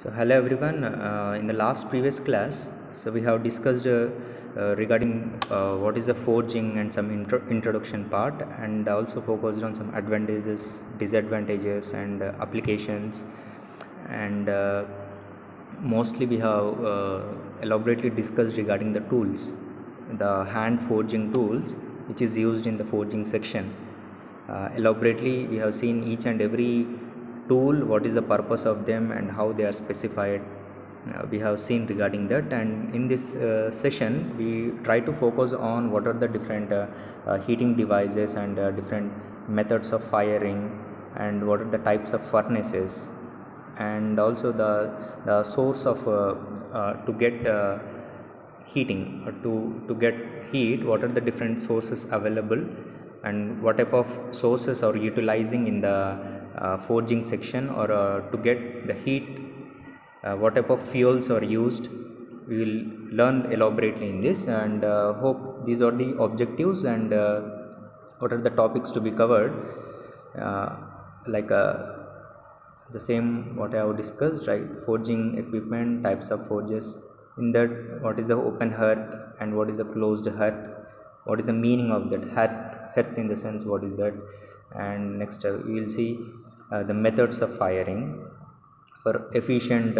So hello everyone. In the last previous class, we have discussed regarding what is the forging and some introduction part, and also focused on some advantages, disadvantages, and applications. And mostly we have elaborately discussed regarding the tools, the hand forging tools, which is used in the forging section. Elaborately, we have seen each and every tool, what is the purpose of them and how they are specified. We have seen regarding that, and in this session we try to focus on what are the different heating devices and different methods of firing, and what are the types of furnaces, and also the source of to get heating, to get heat, what are the different sources available, and what type of sources are utilizing in the forging section, or to get the heat, what type of fuels are used. We will learn elaborately in this, and hope these are the objectives, and what are the topics to be covered, uh, like the same what I have discussed, right? Forging equipment, types of forges. In that, what is the open hearth and what is the closed hearth? What is the meaning of that hearth? Hearth in the sense, what is that? And next, we will see the methods of firing for efficient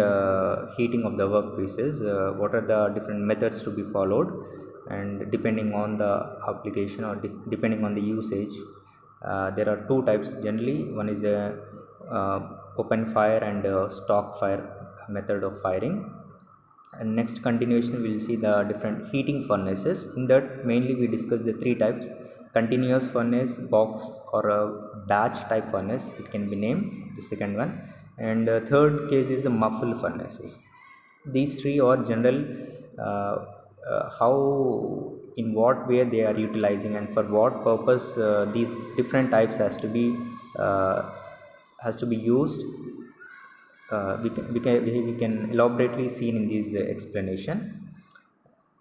heating of the workpieces. What are the different methods to be followed, and depending on the application, or depending on the usage, there are two types generally. One is a uh, open fire and stock fire method of firing. And next continuation, we will see the different heating furnaces. In that, mainly we discuss the three types: continuous furnace, box or a batch type furnace, it can be named, the second one. And third case is the muffle furnaces. These three are general, uh, how, in what way they are utilizing, and for what purpose these different types uh, has to be used. We can elaborately seen in this explanation.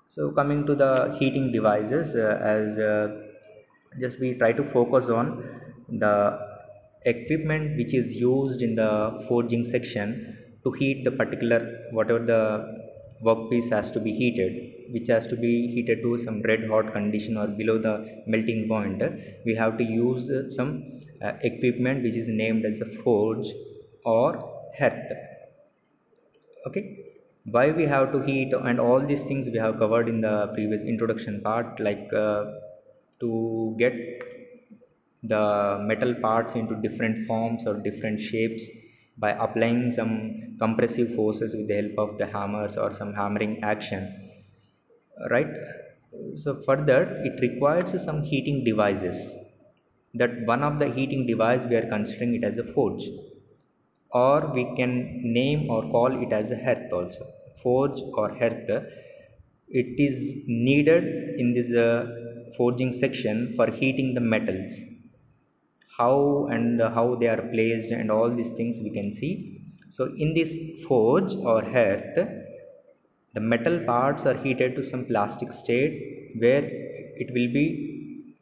So coming to the heating devices, as just we try to focus on the equipment which is used in the forging section to heat the particular, whatever the workpiece has to be heated, which has to be heated to some red hot condition or below the melting point. We have to use some equipment which is named as a forge or hearth. Okay, why we have to heat and all these things we have covered in the previous introduction part, like to get the metal parts into different forms or different shapes by applying some compressive forces with the help of the hammers or some hammering action, right? So for that, it requires some heating devices. That one of the heating device we are considering it as a forge, or we can name or call it as a hearth also. Forge or hearth, it is needed in this forging section for heating the metals. How and how they are placed and all these things we can see. So in this forge or hearth, the metal parts are heated to some plastic state, where it will be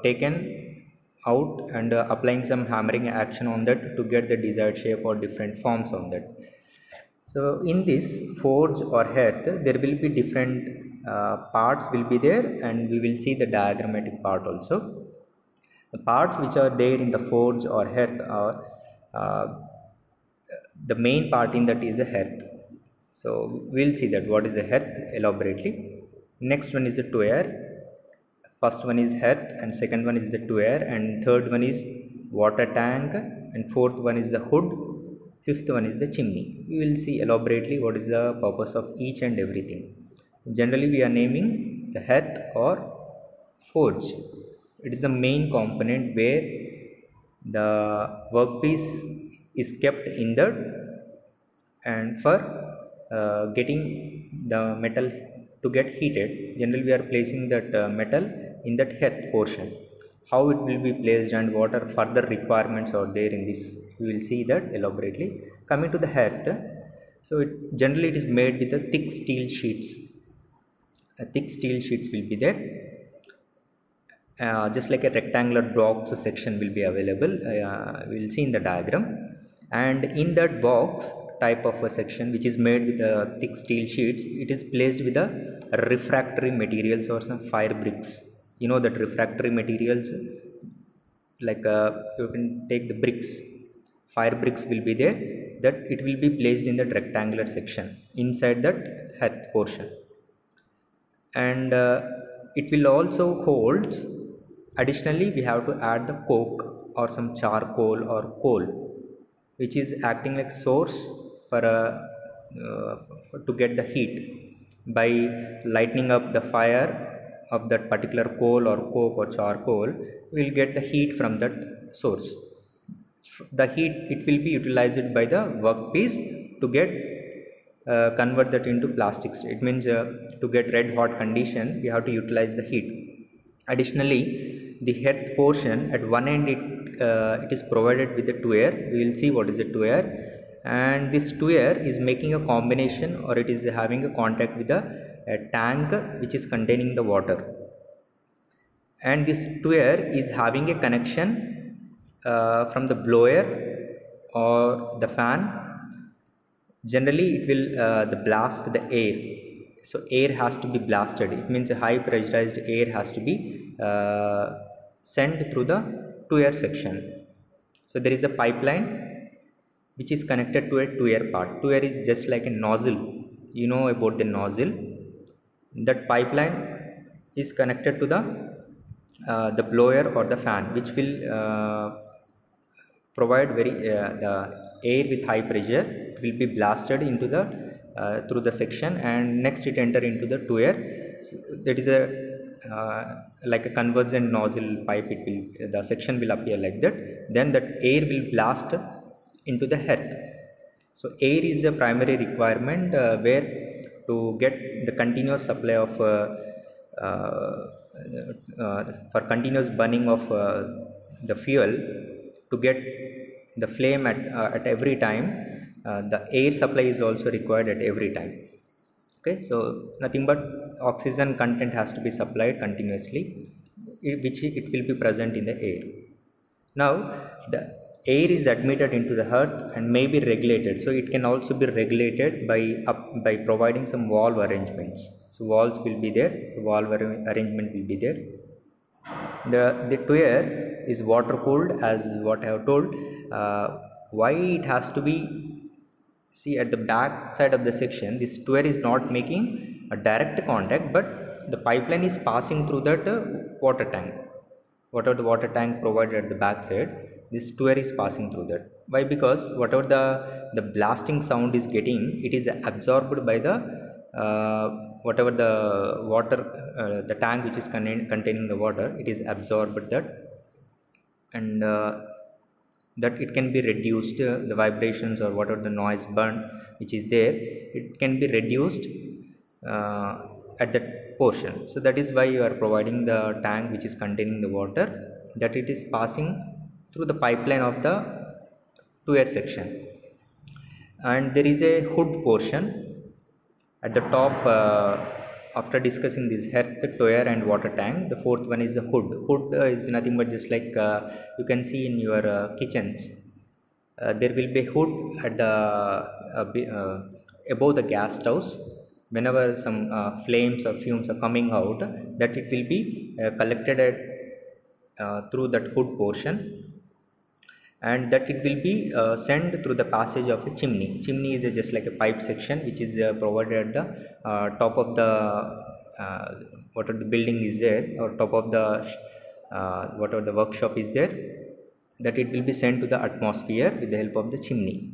taken out, and applying some hammering action on that to get the desired shape or different forms on that. So in this forge or hearth, there will be different parts will be there, and we will see the diagrammatic part also. The parts which are there in the forge or hearth are, uh, the main part in that is the hearth. So we'll see that what is the hearth elaborately. Next one is the tuer. First one is hearth, and second one is the tuer, and third one is water tank, and fourth one is the hood, fifth one is the chimney. We will see elaborately what is the purpose of each and everything. Generally we are naming the hearth or forge. It is the main component where the workpiece is kept in the, and for getting the metal to get heated, generally we are placing that metal in that hearth portion. How it will be placed and what are further requirements are there in this, we will see that elaborately. Coming to the hearth, so it generally it is made with a thick steel sheets. Thick steel sheets will be there, just like a rectangular box section will be available. We will see in the diagram. and in that box type of a section which is made with thick steel sheets, it is placed with a refractory materials or some fire bricks. You know that refractory materials, like you can take the bricks, fire bricks will be there, that it will be placed in that rectangular section inside that hearth portion. And it will also holds, additionally we have to add the coke or some charcoal or coal, which is acting like source for uh, to get the heat. By lighting up the fire of that particular coal or coke or charcoal, we will get the heat from that source. The heat, it will be utilized by the workpiece to get convert that into plastics. It means to get red hot condition we have to utilize the heat. Additionally, the hearth portion at one end, it is provided with the tuer. We will see what is the tuer, and this tuer is making a combination, or it is having a contact with a tank which is containing the water. And this tuer is having a connection from the blower or the fan. Generally it will the blast the air, so air has to be blasted. It means a high pressurized air has to be sent through the tuer section. So there is a pipeline which is connected to a tuer part. Tuer is just like a nozzle. You know about the nozzle. That pipeline is connected to the blower or the fan, which will provide very the air with high pressure. It will be blasted into the through the section, and next it enter into the tuer. So that is a like a convergent nozzle pipe. It will, the section will appear like that. Then that air will blast into the hearth. So air is the primary requirement where to get the continuous supply of uh, for continuous burning of the fuel. To get the flame at every time, the air supply is also required at every time. Okay, so nothing but oxygen content has to be supplied continuously, which it will be present in the air. Now the air is admitted into the hearth and may be regulated. So it can also be regulated by providing some valve arrangements. So valves will be there, so valve arrangement will be there. The tuer is water cooled, as what I have told. Why it has to be, see at the back side of the section, this tuer is not making a direct contact, but the pipeline is passing through that water tank. Whatever the water tank provided at the back side, this tuer is passing through that. Why? Because whatever the blasting sound is getting, it is absorbed by the uh, whatever the water, the tank which is containing the water, it is absorbed that. And that it can be reduced, the vibrations or whatever the noise burn which is there, it can be reduced uh, at that portion. So that is why you are providing the tank which is containing the water, that it is passing through the pipeline of the tuer section. And there is a hood portion at the top. After discussing this hearth, tuer and water tank, the fourth one is the hood. Hood is nothing but just like you can see in your kitchens. There will be hood at the above the gas stoves. Whenever some flames or fumes are coming out, that it will be collected at through that hood portion, and that it will be sent through the passage of a chimney. Chimney is just like a pipe section which is provided at the top of the uh, whatever the building is there, or top of the whatever the workshop is there, that it will be sent to the atmosphere with the help of the chimney.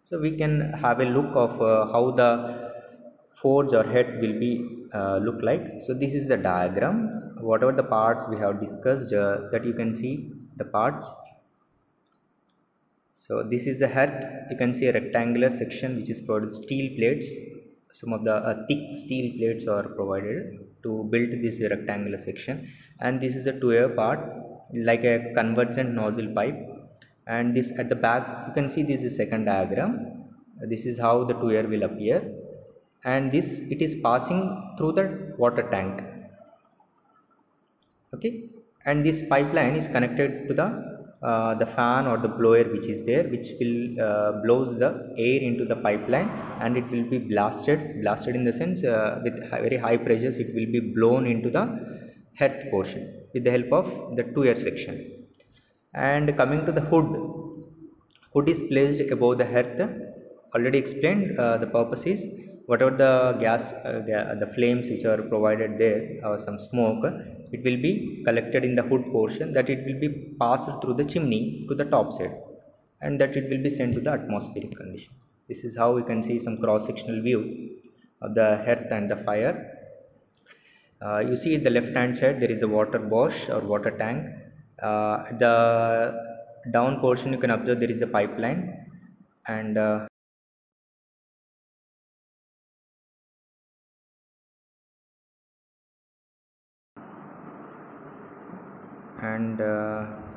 So we can have a look of how the forge or hearth will be look like. So this is the diagram. Whatever the parts we have discussed, that you can see the parts. So this is the hearth. You can see a rectangular section which is for steel plates. Some of the thick steel plates are provided to build this rectangular section. And this is a tuer part, like a convergent nozzle pipe. And this at the back, you can see this is second diagram. This is how the tuer will appear. And this, it is passing through the water tank. Okay, and this pipeline is connected to the the fan or the blower which is there, which will blows the air into the pipeline, and it will be blasted in the sense with very high pressures it will be blown into the hearth portion with the help of the two air section. And coming to the hood is placed above the hearth. Already explained, the purpose is whatever the the flames which are provided there or some smoke, it will be collected in the hood portion, that it will be passed through the chimney to the top side, and that it will be sent to the atmospheric condition. This is how we can see some cross sectional view of the hearth and the fire. You see at the left hand side there is a water wash or water tank. The down portion you can observe there is a pipeline, and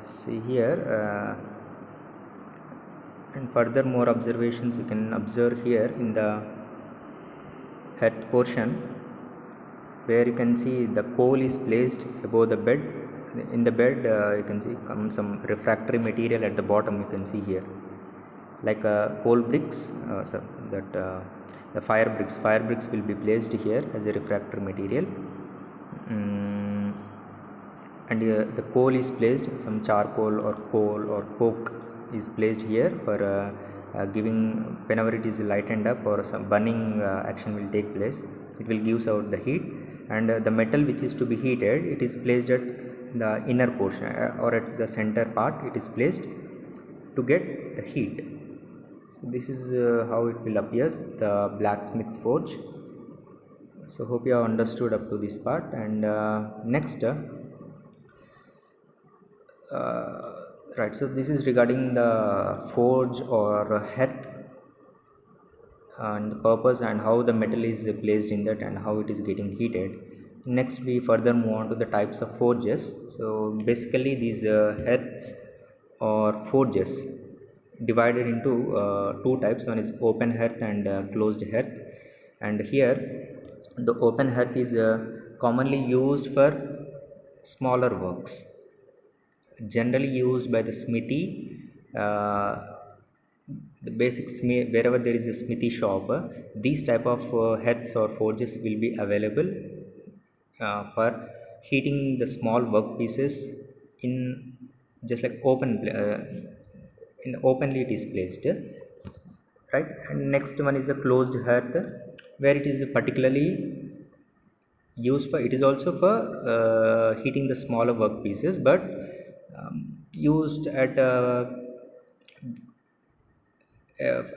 see here, and further more observations you can observe here in the hearth portion, where you can see the coal is placed above the bed. In the bed you can see some refractory material at the bottom, you can see here, like coal bricks, so that the fire bricks will be placed here as a refractory material. And the coal is placed, some charcoal or coal or coke is placed here for giving, whenever it is lightened up or some burning action will take place, it will gives out the heat. And the metal which is to be heated, it is placed at the inner portion or at the center part, it is placed to get the heat. So this is how it will appear, the blacksmith's forge. So hope you have understood up to this part. And next right, so this is regarding the forge or hearth and the purpose and how the metal is placed in that and how it is getting heated. Next we further move on to the types of forges. So basically these hearths or forges divided into two types. One is open hearth and closed hearth. And here the open hearth is commonly used for smaller works, generally used by the smithy. The basic wherever there is a smithy shop, these type of hearths or forges will be available for heating the small workpieces in just like openly it is placed, right. And next one is the closed hearth, where it is particularly used for, it is also for heating the smaller workpieces, but used at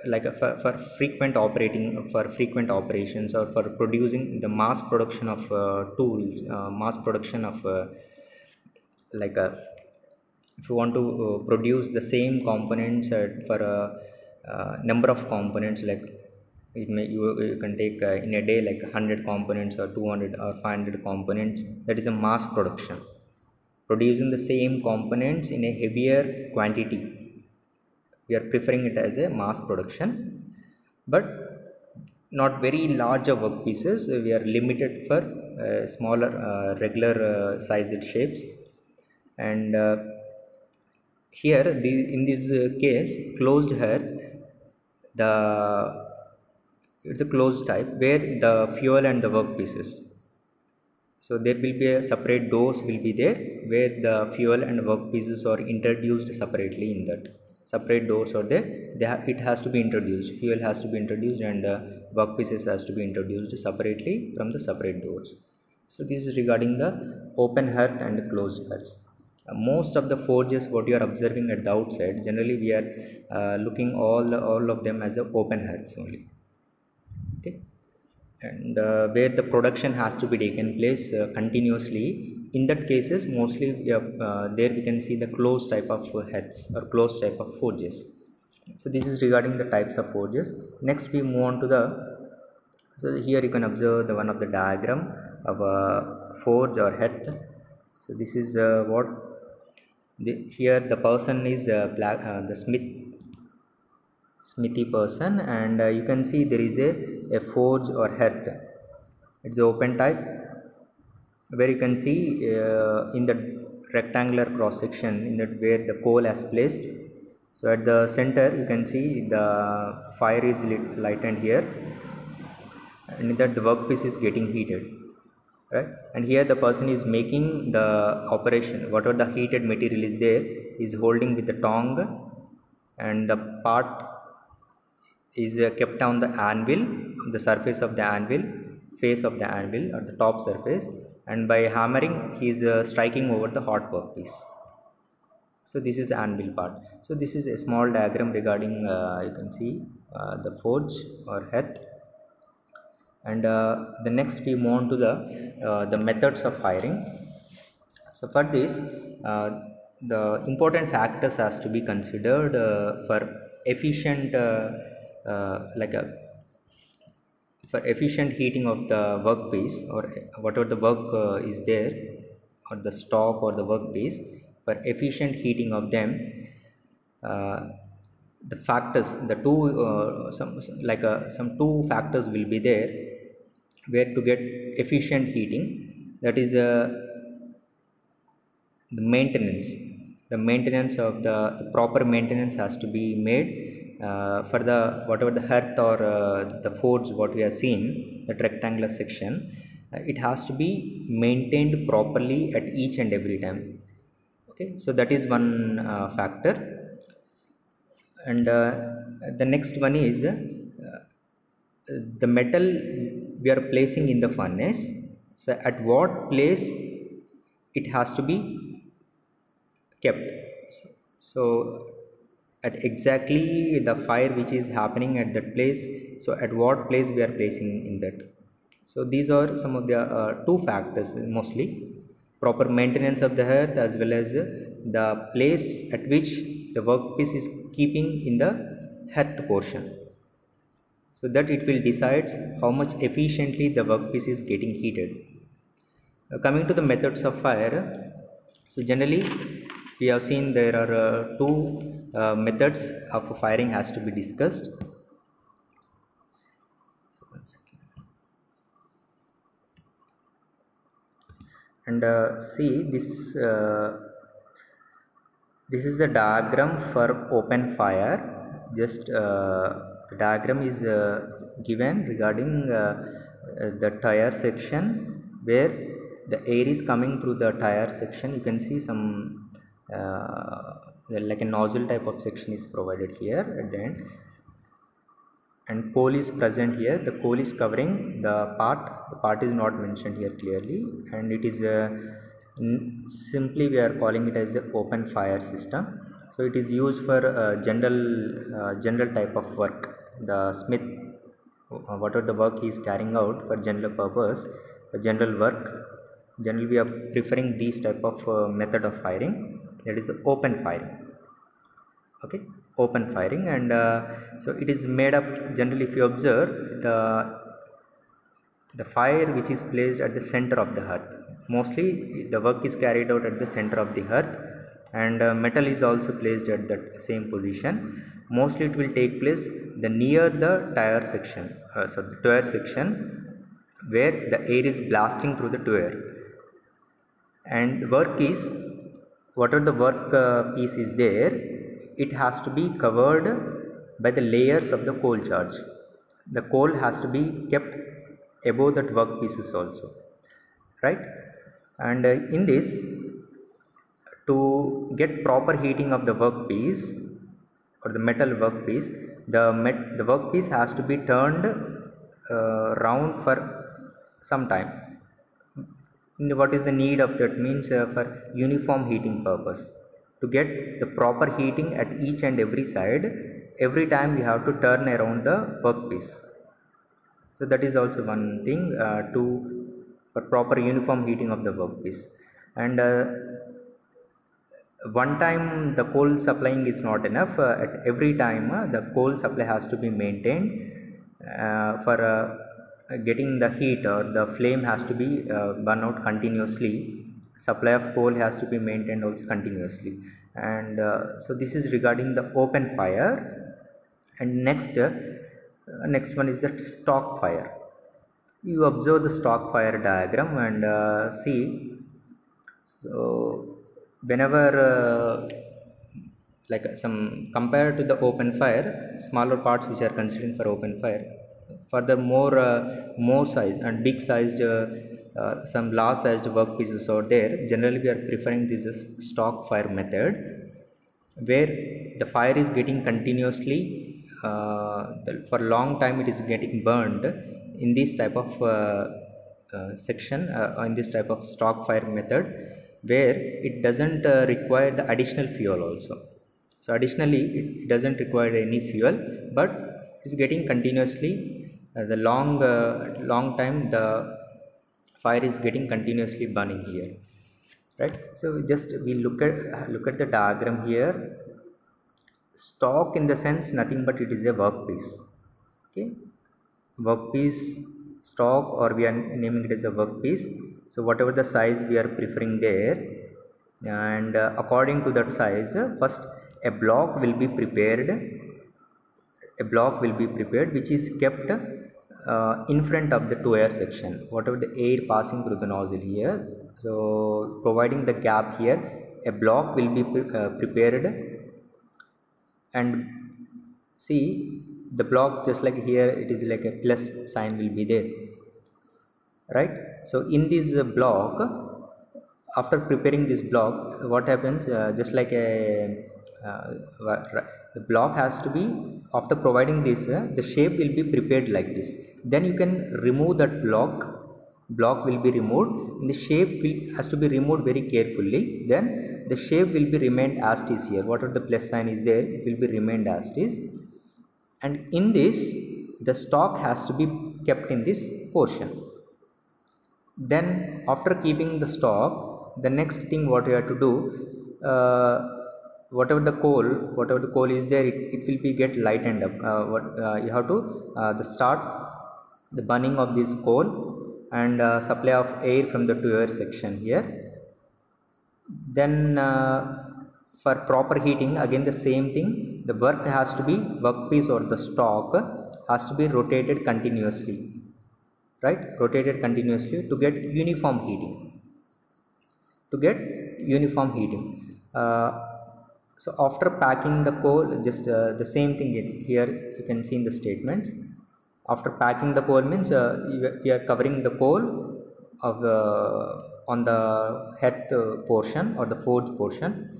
like for frequent operations, or for producing the mass production of tools, mass production of like a, if you want to produce the same components for a number of components, like you can take in a day like 100 components or 200 or 500 components, that is a mass production, producing the same components in a heavier quantity. We are preferring it as a mass production, but not very larger workpieces. We are limited for smaller regular sized shapes. And here in this case closed hearth, the it's a closed type where the fuel and the workpieces, so there will be a separate doors will be there where the fuel and workpieces are introduced separately. In that separate doors are there, it has to be introduced, fuel has to be introduced, and workpieces has to be introduced separately from the separate doors. So this is regarding the open hearth and closed hearths. Most of the forges what you are observing at the outside, generally we are looking all of them as a open hearths only, okay. And where the production has to be taken place continuously, in that cases mostly there we can see the closed type of heads or closed type of forges. So this is regarding the types of forges. Next we move on to the, so here you can observe the one of the diagram of a forge or head. So this is what here the person is the smithy person, and you can see there is a forge or hearth. It's open type, where you can see in the rectangular cross section in that where the coal has placed. So at the center you can see the fire is lightened here, and in that the workpiece is getting heated, right? And here the person is making the operation, whatever the heated material is there is holding with the tongue, and the part is kept on the anvil, the surface of the anvil, face of the anvil or the top surface, and by hammering he is striking over the hot workpiece. So this is the anvil part. So this is a small diagram regarding you can see the forge or hearth. And the next we move on to the methods of firing. So for this the important factors has to be considered for efficient like a for efficient heating of the workpiece or whatever the work is there, or the stock or the workpiece. For efficient heating of them, uh, the factors, the two some two factors will be there where to get efficient heating. That is the maintenance of the proper maintenance has to be made for the whatever the hearth or the forge what we are seeing, that rectangular section. It has to be maintained properly at each and every time. Okay, so that is one factor. And the next one is the metal we are placing in the furnace. So at what place it has to be kept. So at exactly the fire which is happening at that place, so at what place we are placing in that. So these are some of the two factors mostly: proper maintenance of the hearth as well as the place at which the workpiece is keeping in the hearth portion, so that it will decide how much efficiently the workpiece is getting heated. Coming to the methods of fire, so generally we have seen there are two methods of firing has to be discussed. So one second. And see this is the diagram for open fire. Just the diagram is given regarding the tire section, where the air is coming through the tire section. You can see some like a nozzle type of section is provided here at the end, and coal is present here. The coal is covering the part is not mentioned here clearly, and it is simply we are calling it as an open fire system. So it is used for general type of work. The smith, whatever the work he is carrying out for general purpose, for general work, generally we are preferring these type of method of firing, that is the open firing. Okay, open firing. And so it is made up, generally if you observe the fire which is placed at the center of the hearth, mostly the work is carried out at the center of the hearth, and metal is also placed at that same position. Mostly it will take place the near the tire section, so the tire section, where the air is blasting through the tire, and the work is whatever the work piece is there, it has to be covered by the layers of the coal charge. The coal has to be kept above that work pieces also, right? And in this, to get proper heating of the workpiece or the metal workpiece, the workpiece has to be turned round for some time. What is the need of that? Means for uniform heating purpose, to get the proper heating at each and every side. Every time you have to turn around the workpiece. So that is also one thing to for proper uniform heating of the workpiece. And one time the coal supplying is not enough. At every time the coal supply has to be maintained for getting the heat, or the flame has to be burn out continuously. Supply of coal has to be maintained also continuously. And so this is regarding the open fire. And next one is the stock fire. You observe the stock fire diagram and see. So whenever like some compared to the open fire, smaller parts which are considered for open fire, for the more size and big sized some large sized workpieces out there, generally we are preferring this stock fire method, where the fire is getting continuously for a long time it is getting burned in this type of section, in this type of stock fire method, where it doesn't require the additional fuel also. So additionally it doesn't require any fuel, but it's getting continuously the long time the fire is getting continuously burning here, right? So just we look at the diagram here. Stock in the sense nothing but it is a workpiece, okay? Workpiece stock, or we are naming it as a workpiece. So whatever the size we are preferring there, and according to that size, first a block will be prepared, which is kept in front of the two air section, whatever the air passing through the nozzle here. So providing the gap here, a block will be prepared, and see the block, just like here it is like a plus sign will be there, right? So in this block, after preparing this block, what happens, just like a the block has to be, after providing this, the shape will be prepared like this, then you can remove that block will be removed, and the shape has to be removed very carefully, then the shape will be remained as it is here, whatever the plus sign is there, it will be remained as it is. And in this, the stock has to be kept in this portion. Then after keeping the stock, the next thing what you have to do, whatever the coal is there, it will be get lightened up. You have to the start the burning of this coal, and supply of air from the two air section here. Then for proper heating, again the same thing, the workpiece or the stock has to be rotated continuously, right? Rotated continuously to get uniform heating, so after packing the coal, just the same thing here you can see in the statements. After packing the coal means we are covering the coal of on the hearth portion or the forge portion.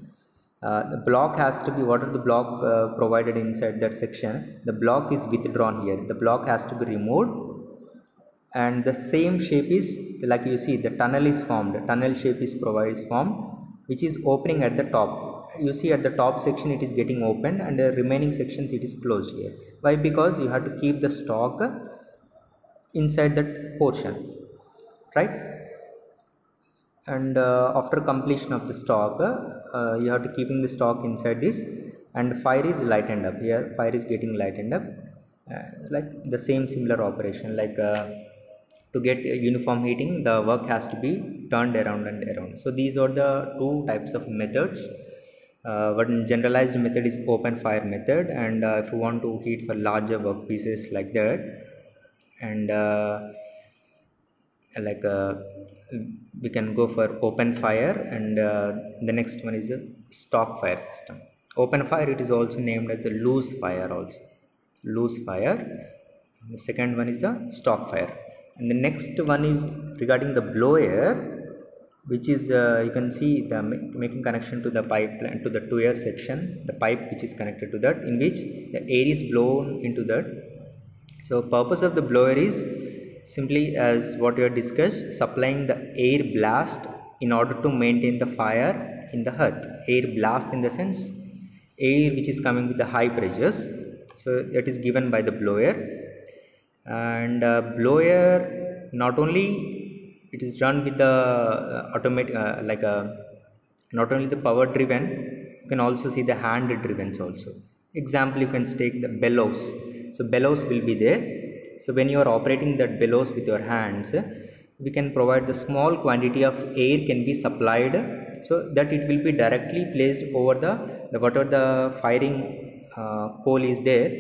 The block has to be, what are the block provided inside that section, the block is withdrawn here, the block has to be removed, and the same shape is, like you see the tunnel is formed, tunnel shape is formed, which is opening at the top. You see at the top section it is getting opened, and the remaining sections it is closed here. Why? Because you have to keep the stock inside that portion, right? And after completion of the stock, you have to keeping the stock inside this, and fire is lightened up here, fire is getting lightened up, like the same similar operation, like to get uniform heating, the work has to be turned around and around. So these are the two types of methods. One generalized method is open fire method, and if you want to heat for larger work pieces like that, and like we can go for open fire, and the next one is a stock fire system. Open fire, it is also named as the loose fire also, loose fire. The second one is the stock fire, and the next one is regarding the blower, which is you can see the making connection to the pipeline, to the two air section, the pipe which is connected to that, in which the air is blown into that. So purpose of the blower is simply as what we have discussed, supplying the air blast in order to maintain the fire in the hearth. Air blast in the sense air which is coming with the high pressures, so that is given by the blower. And blower, not only it is run with the automatic not only the power driven, you can also see the hand driven also. Example, you can take the bellows. So bellows will be there. So when you are operating that bellows with your hands, we can provide the small quantity of air can be supplied, so that it will be directly placed over the whatever the firing coal is there.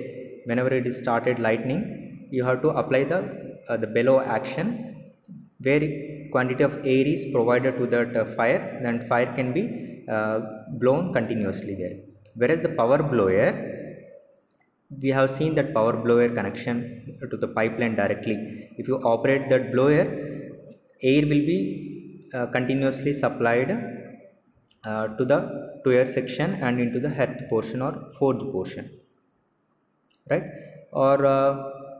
Whenever it is started lightning, you have to apply the bellow action, where quantity of air is provided to that fire, then fire can be blown continuously there. Whereas the power blower, we have seen that power blower connection to the pipeline directly. If you operate that blower, air will be continuously supplied to the air section and into the hearth portion or forge portion, right? Or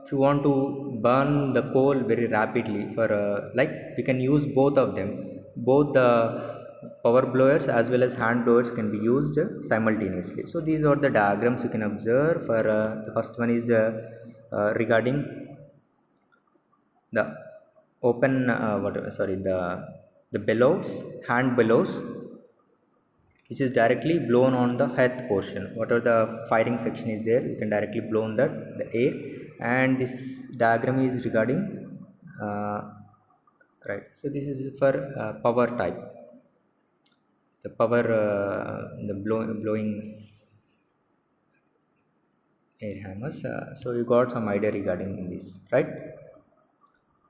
if you want to burn the coal very rapidly, for like we can use both of them. Both the power blowers as well as hand blowers can be used simultaneously. So these are the diagrams you can observe. For the first one is regarding the open the bellows, hand bellows, which is directly blown on the hearth portion. Whatever the firing section is there, you can directly blow on that the air. And this diagram is regarding right. So this is for power type, the power the blowing air hammers. So you got some idea regarding this, right?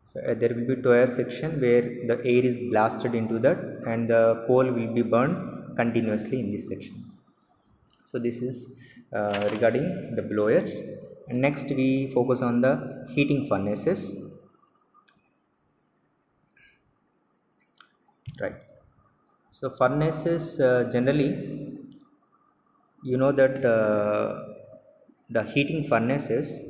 So there will be two-air section where the air is blasted into that and the coal will be burned continuously in this section. So this is regarding the blowers. And next we focus on the heating furnaces, right? So furnaces generally, you know that the heating furnaces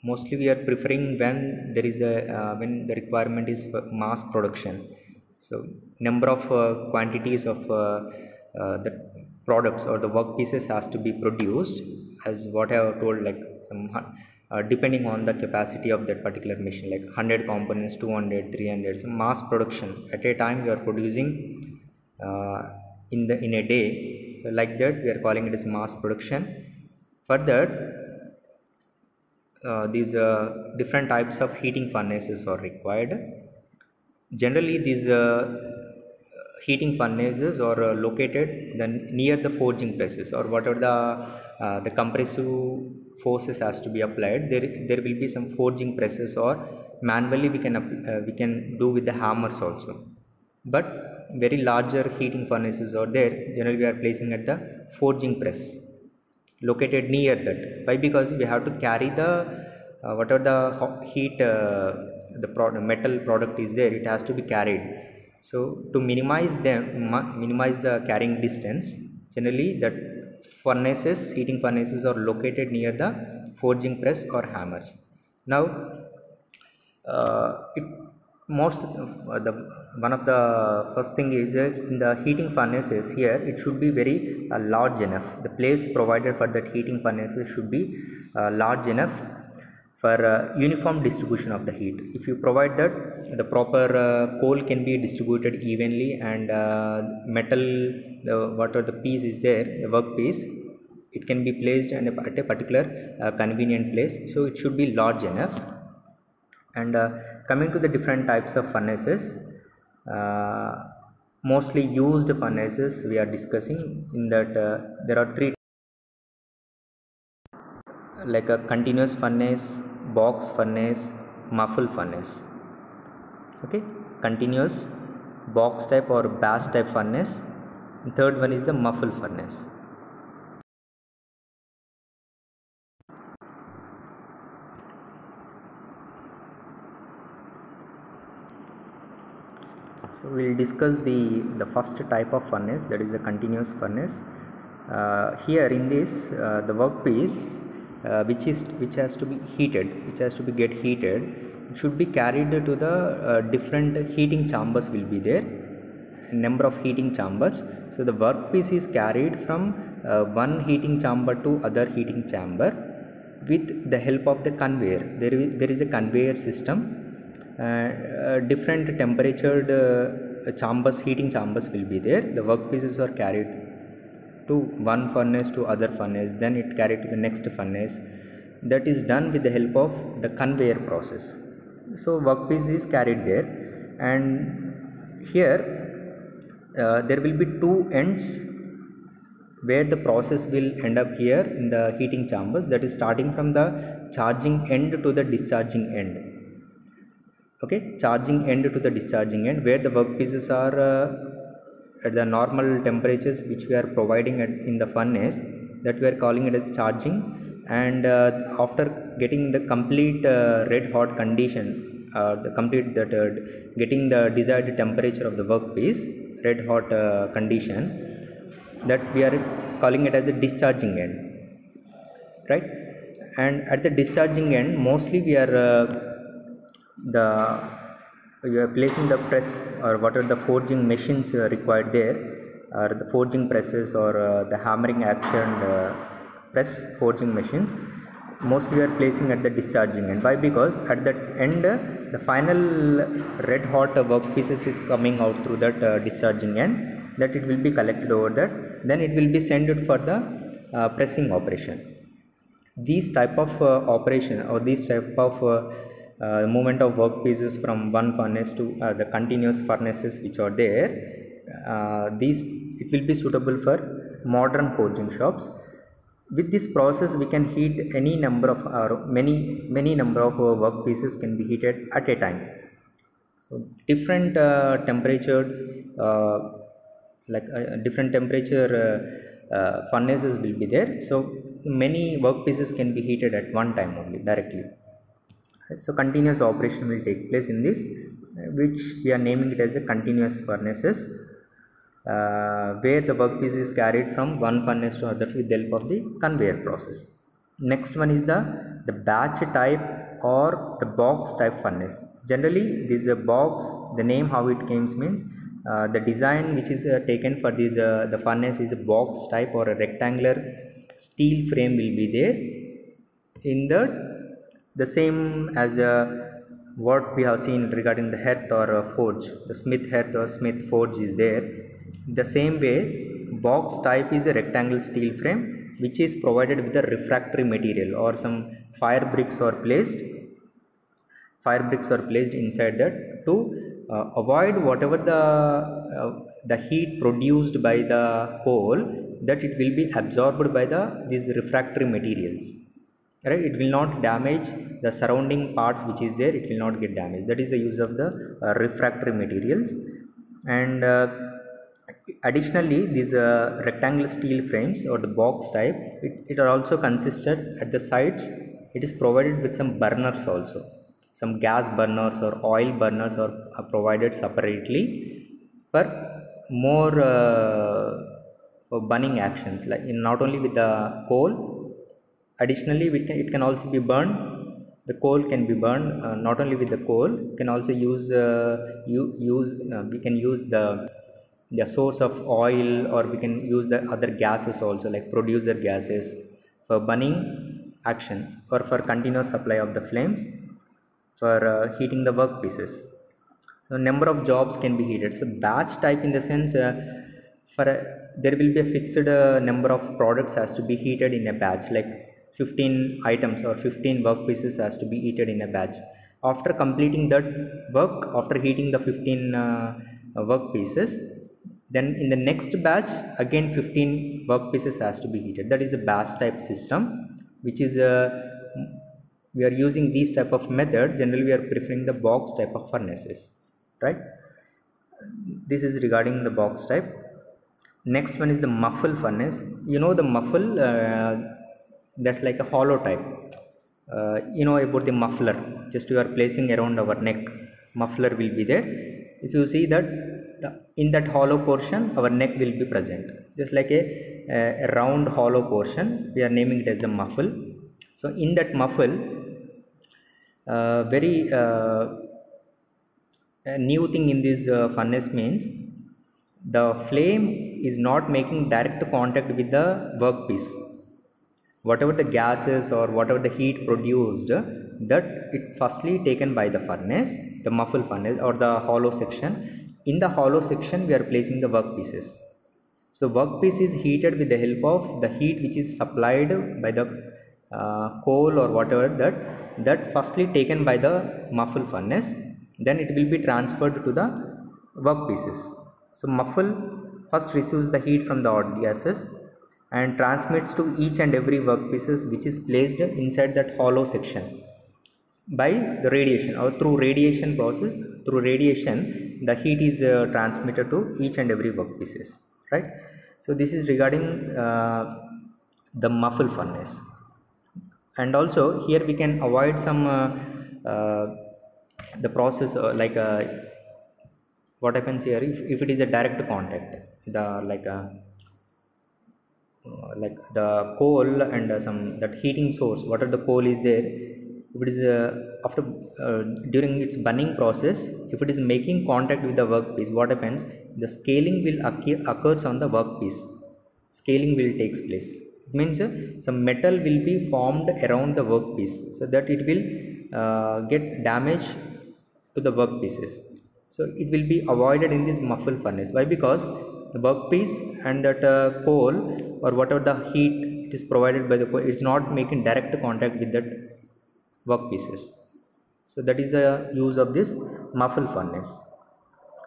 mostly we are preferring when there is a when the requirement is for mass production. So number of quantities of the products or the workpieces has to be produced, as what I have told, like some depending on the capacity of that particular machine, like 100 components, 200, 300. So mass production at a time we are producing in a day. So like that we are calling it as mass production. For that these different types of heating furnaces are required. Generally these heating furnaces are located then near the forging presses, or whatever the compressive forces has to be applied, there will be some forging presses, or manually we can do with the hammers also. But very larger heating furnaces are there, generally we are placing at the forging press located near that. Why? Because we have to carry the whatever the heat the metal product is there, it has to be carried. So to minimize the carrying distance, generally that heating furnaces are located near the forging press or hammers. Now it most the one of the first thing is in the heating furnaces, here it should be very large enough. The place provided for that heating furnaces should be large enough for uniform distribution of the heat. If you provide that, the proper coal can be distributed evenly, and metal, whatever the piece is there, the work piece, it can be placed at a particular convenient place. So it should be large enough. And coming to the different types of furnaces, mostly used furnaces we are discussing, in that there are three, like a continuous furnace, box furnace, muffle furnace. Okay, continuous, box type or bash type furnace. And third one is the muffle furnace. So we will discuss the first type of furnace, that is the continuous furnace. Here in this the workpiece which has to be heated, get heated, it should be carried to the different heating chambers will be there, number of heating chambers. So the workpiece is carried from one heating chamber to other heating chamber with the help of the conveyor. There is a conveyor system. Different temperatured chambers, heating chambers will be there. The workpieces are carried to one furnace to other furnace, then it carried to the next furnace. That is done with the help of the conveyor process. So workpiece is carried there, and here there will be two ends where the process will end up here in the heating chambers, that is starting from the charging end to the discharging end. Okay, charging end to the discharging end, where the workpieces are at the normal temperatures which we are providing in the furnace, that we are calling it as charging. And after getting the complete red hot condition, getting the desired temperature of the workpiece, red hot condition, that we are calling it as a discharging end, right? And at the discharging end, mostly we are placing the press or what are the forging machines required there, or the forging presses or the hammering action press forging machines. Mostly we are placing at the discharging end. Why? Because at that end the final red hot workpieces is coming out through that discharging end, that it will be collected over that, then it will be sent for the pressing operation. These type of operation or these type of movement of workpieces from one furnace to the continuous furnaces which are there, these it will be suitable for modern forging shops. With this process we can heat any number of many number of workpieces can be heated at a time. So different temperature different temperature furnaces will be there, so many workpieces can be heated at one time only directly. So continuous operation will take place in this, which we are naming it as a continuous furnaces, where the workpiece is carried from one furnace to other with the help of the conveyor process. Next one is the batch type or the box type furnace. Generally this is a box. The name how it came means the design which is taken for this the furnace is a box type or a rectangular steel frame will be there. In the same as what we have seen regarding the hearth or forge, the smith hearth or smith forge is there. The same way, box type is a rectangle steel frame which is provided with a refractory material, or some fire bricks are placed inside that to avoid whatever the heat produced by the coal, that it will be absorbed by these refractory materials, right? It will not damage the surrounding parts which is there, it will not get damaged. That is the use of the refractory materials. And additionally these rectangular steel frames or the box type, it are also consisted at the sides, it is provided with some burners also. Some gas burners or oil burners are provided separately for more for burning actions, like not only with the coal, additionally it can also be burned. The coal can be burned not only with the coal, can also use we can use the source of oil, or we can use the other gases also, like producer gases, for burning action or for continuous supply of the flames for heating the workpieces. So number of jobs can be heated. So batch type in the sense there will be a fixed number of products has to be heated in a batch, like 15 items or 15 workpieces has to be heated in a batch. After completing that work, after heating the 15 workpieces, then in the next batch again 15 workpieces has to be heated. That is a batch type system, which is we are using these type of method. Generally we are preferring the box type of furnaces, right? This is regarding the box type. Next one is the muffle furnace. You know the muffle, that's like a hollow type. You know about the muffler, just you are placing around our neck, muffler will be there. If you see that in that hollow portion our neck will be present, just like a round hollow portion, we are naming it as the muffle. So in that muffle, very new thing in this furnace means the flame is not making direct contact with the workpiece. Whatever the gases or whatever the heat produced, that it firstly taken by the furnace, the muffle furnace or the hollow section. In the hollow section we are placing the workpieces. So workpiece is heated with the help of the heat which is supplied by the coal or whatever, that firstly taken by the muffle furnace, then it will be transferred to the workpieces. So muffle first receives the heat from the hot gases and transmits to each and every workpieces which is placed inside that hollow section. by the radiation or through radiation process. Through radiation the heat is transmitted to each and every workpieces, right? So this is regarding the muffle furnace. And also here we can avoid some uh, the process what happens here if it is a direct contact, the like the coal and some that heating source, what are the coal is there, if it is after during its burning process, if it is making contact with the workpiece, what happens, the scaling will occurs on the workpiece. Scaling will takes place. It means some metal will be formed around the workpiece, so that it will get damage to the workpieces. So it will be avoided in this muffle furnace. Why? Because the workpiece and that coal or whatever the heat it is provided by the coal, it's not making direct contact with that workpieces. So that is the use of this muffle furnace,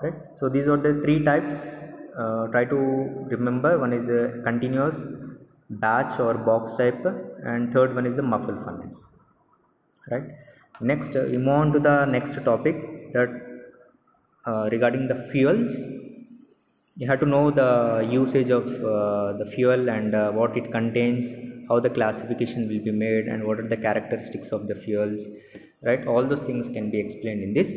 right? So these are the three types. Try to remember. One is a continuous, batch or box type, and third one is the muffle furnace, right? Next we move on to the next topic, that regarding the fuels. You have to know the usage of the fuel and what it contains, how the classification will be made, and what are the characteristics of the fuels, right? All those things can be explained in this.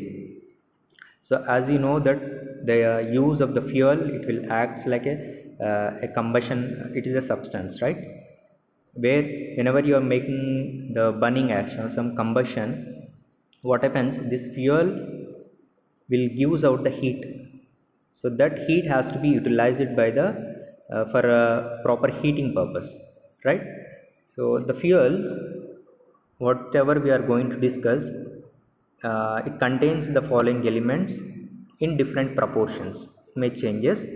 So as you know that the use of the fuel, it will act like a combustion. It is a substance, right? Where whenever you are making the burning action or some combustion, what happens, this fuel will gives out the heat. So that heat has to be utilized by the for a proper heating purpose, right? So the fuels, whatever we are going to discuss, it contains the following elements in different proportions, may changes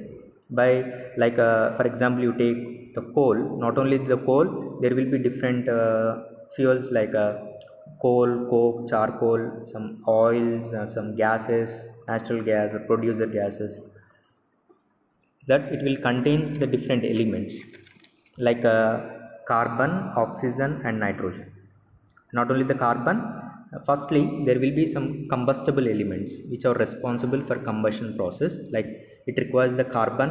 by for example, you take the coal. Not only the coal, there will be different fuels like coal, coke, charcoal, some oils, some gases, natural gas or producer gases, that it will contains the different elements like carbon, oxygen and nitrogen. Not only the carbon, firstly there will be some combustible elements which are responsible for combustion process, like it requires the carbon,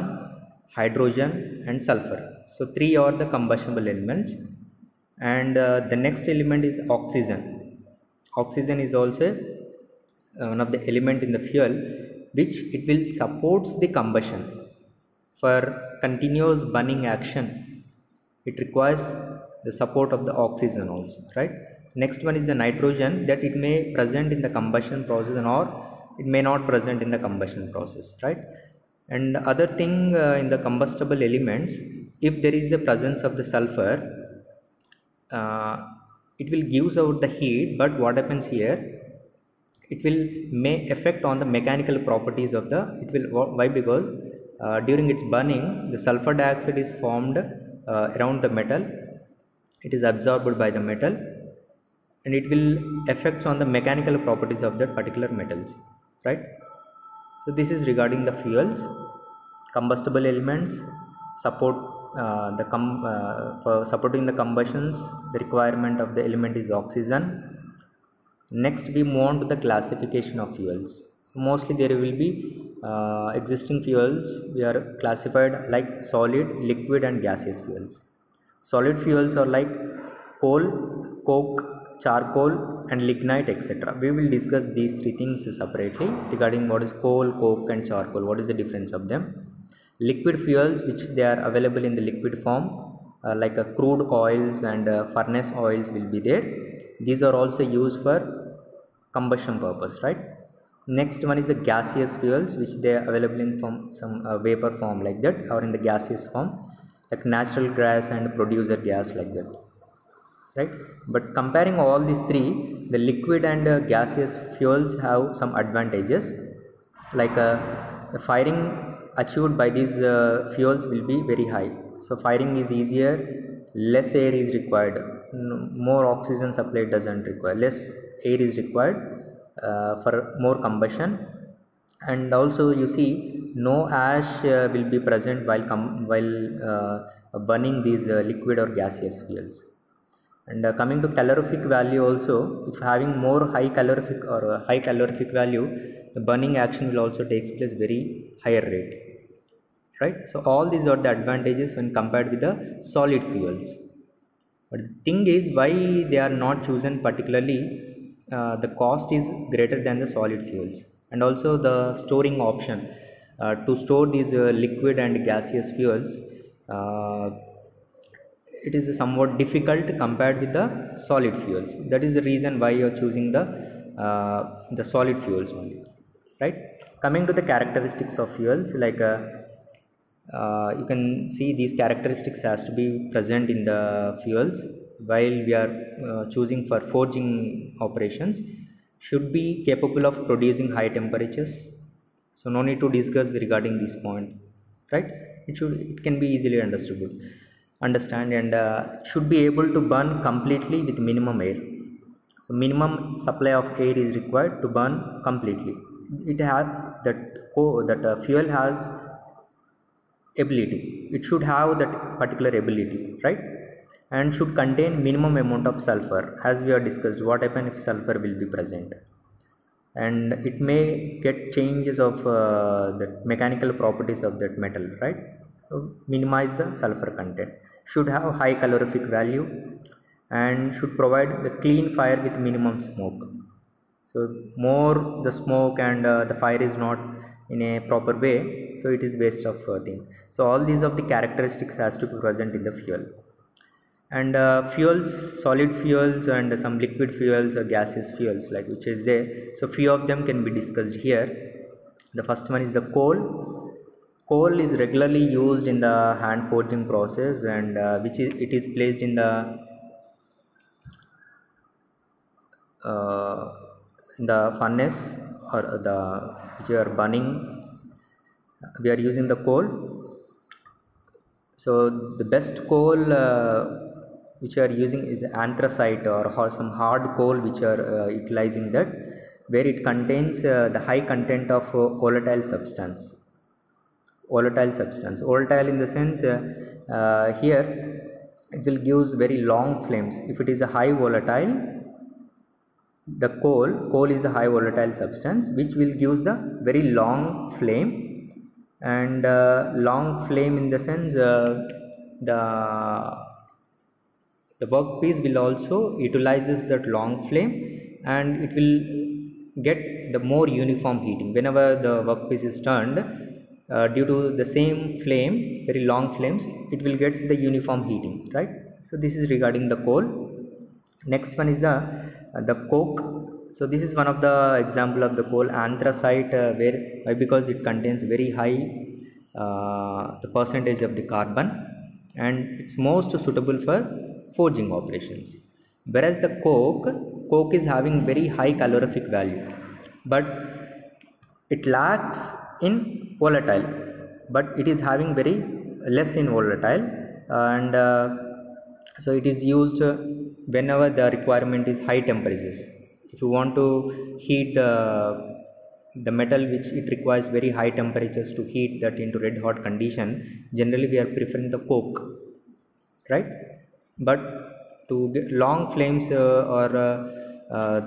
hydrogen and sulfur. So three are the combustible elements. And the next element is oxygen. Oxygen is also one of the element in the fuel which it will supports the combustion. For continuous burning action, it requires the support of the oxygen also, right? Next one is the nitrogen, that it may present in the combustion process or it may not present in the combustion process, right? And other thing in the combustible elements, if there is a presence of the sulfur, uh, it will gives out the heat, but what happens here, it will may affect on the mechanical properties of the, it will, why? Because during its burning, the sulfur dioxide is formed around the metal, it is absorbed by the metal, and it will affect on the mechanical properties of that particular metals, right? So this is regarding the fuels. Combustible elements support for supporting the combustions, the requirement of the element is oxygen. Next we move on to the classification of fuels. So mostly there will be existing fuels, we are classified like solid, liquid and gaseous fuels. Solid fuels are like coal, coke, charcoal and lignite, etc. We will discuss these three things separately regarding what is coal, coke and charcoal, what is the difference of them. Liquid fuels, which they are available in the liquid form, like crude oils and furnace oils will be there. These are also used for combustion purpose, right? Next one is the gaseous fuels, which they are available in some vapor form like that, or in the gaseous form like natural gas and producer gas like that, right? But comparing all these three, the liquid and gaseous fuels have some advantages, like the firing achieved by these fuels will be very high. So firing is easier, less air is required, more oxygen supply doesn't require, less air is required for more combustion. And also you see no ash will be present while burning these liquid or gaseous fuels. And coming to calorific value also, if having more high calorific or high calorific value, the burning action will also takes place very higher rate, right? So all these are the advantages when compared with the solid fuels. But the thing is, why they are not chosen particularly, the cost is greater than the solid fuels, and also the storing option to store these liquid and gaseous fuels, uh, it is somewhat difficult compared with the solid fuels. That is the reason why you are choosing the solid fuels only, right? Coming to the characteristics of fuels, like you can see these characteristics has to be present in the fuels while we are choosing for forging operations. Should be capable of producing high temperatures, so no need to discuss regarding this point, right? It can be easily understand, and should be able to burn completely with minimum air. So minimum supply of air is required to burn completely. It has that fuel has ability, it should have that particular ability, right? And should contain minimum amount of sulfur. As we have discussed, what happen if sulfur will be present, and it may get changes of the mechanical properties of that metal, right? So minimize the sulfur content. Should have high calorific value, and should provide the clean fire with minimum smoke. So more the smoke and the fire is not in a proper way, so it is waste of thing. So all these of the characteristics has to be present in the fuel. And fuels, solid fuels and some liquid fuels or gaseous fuels, like which is there. So few of them can be discussed here. The first one is the coal. Coal is regularly used in the hand forging process, and it is placed uh, in the furnace, or the which you are burning, we are using the coal. So the best coal which you are using is anthracite, or some hard coal which are utilizing that, where it contains the high content of volatile substance. Volatile in the sense, here it will gives very long flames. If it is a high volatile, the coal is a high volatile substance which will gives the very long flame. And long flame in the sense, the the workpiece will also utilizes that long flame, and it will get the more uniform heating whenever the workpiece is turned. Due to the same flame, very long flames, it will get the uniform heating, right? So this is regarding the coal. Next one is the coke. So this is one of the example of the coal, anthracite, why? Because it contains very high the percentage of the carbon, and it's most suitable for forging operations. Whereas the coke is having very high calorific value, but it lacks in volatile, but it is having very less in volatile. And so it is used whenever the requirement is high temperatures. If you want to heat the metal, which it requires very high temperatures to heat that into red hot condition, generally we are preferring the coke, right? But to get long flames, or uh,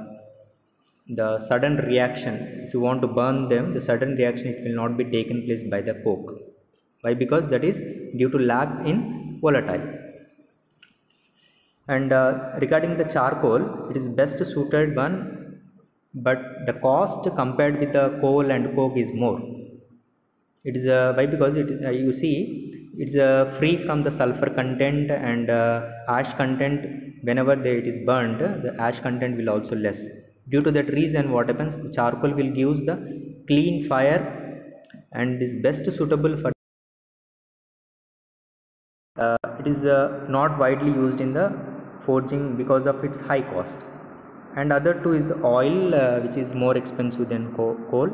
the sudden reaction, if you want to burn them, the sudden reaction, it will not be taken place by the coke. Why? Because that is due to lack in volatile. And regarding the charcoal, it is best suited one, but the cost compared with the coal and coke is more. It is why? Because it you see, it's free from the sulfur content and ash content. Whenever it is burned, the ash content will also less. Due to that reason, what happens, the charcoal will gives the clean fire, and is best suitable for it is not widely used in the forging because of its high cost. And other two is the oil, which is more expensive than coal.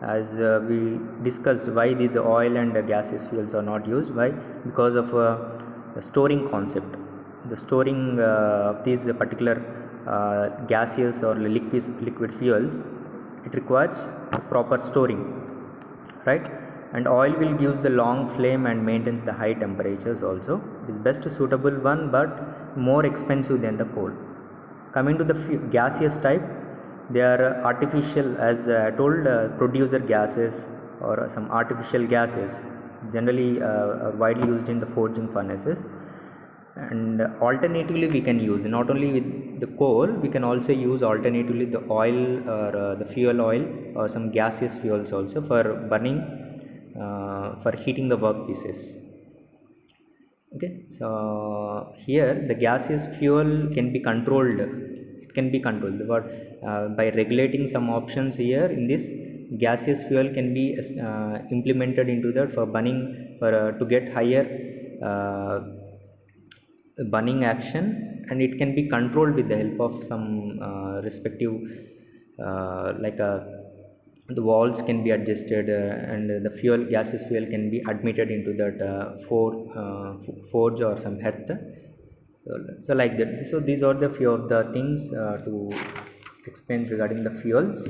As we discussed, why these oil and gaseous fuels are not used. Why? Because of the storing concept. The storing of these particular gaseous or liquid fuels, it requires proper storing, right? And oil will gives the long flame and maintains the high temperatures also. It is best suitable one, but more expensive than the coal. Coming to the gaseous type, they are artificial, as I told, producer gases or some artificial gases generally are widely used in the forging furnaces. And alternatively, we can use not only with the coal, we can also use alternatively the oil or the fuel oil or some gaseous fuels also for burning, for heating the workpieces. Okay, so here the gaseous fuel can be controlled. It can be controlled but by regulating some options here in this. Gaseous fuel can be implemented into that for burning, for to get higher burning action, and it can be controlled with the help of some respective like the walls can be adjusted, and the gaseous fuel can be admitted into that forge or some hearth. So like that. So these are the few of the things to explain regarding the fuels.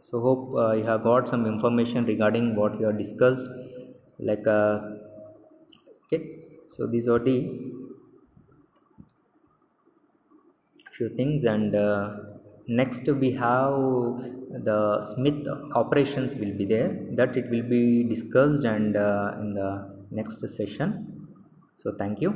So hope you have got some information regarding what we have discussed, like okay. So these are the few things, and next we have the Smith operations will be there, that it will be discussed and in the next session. So thank you.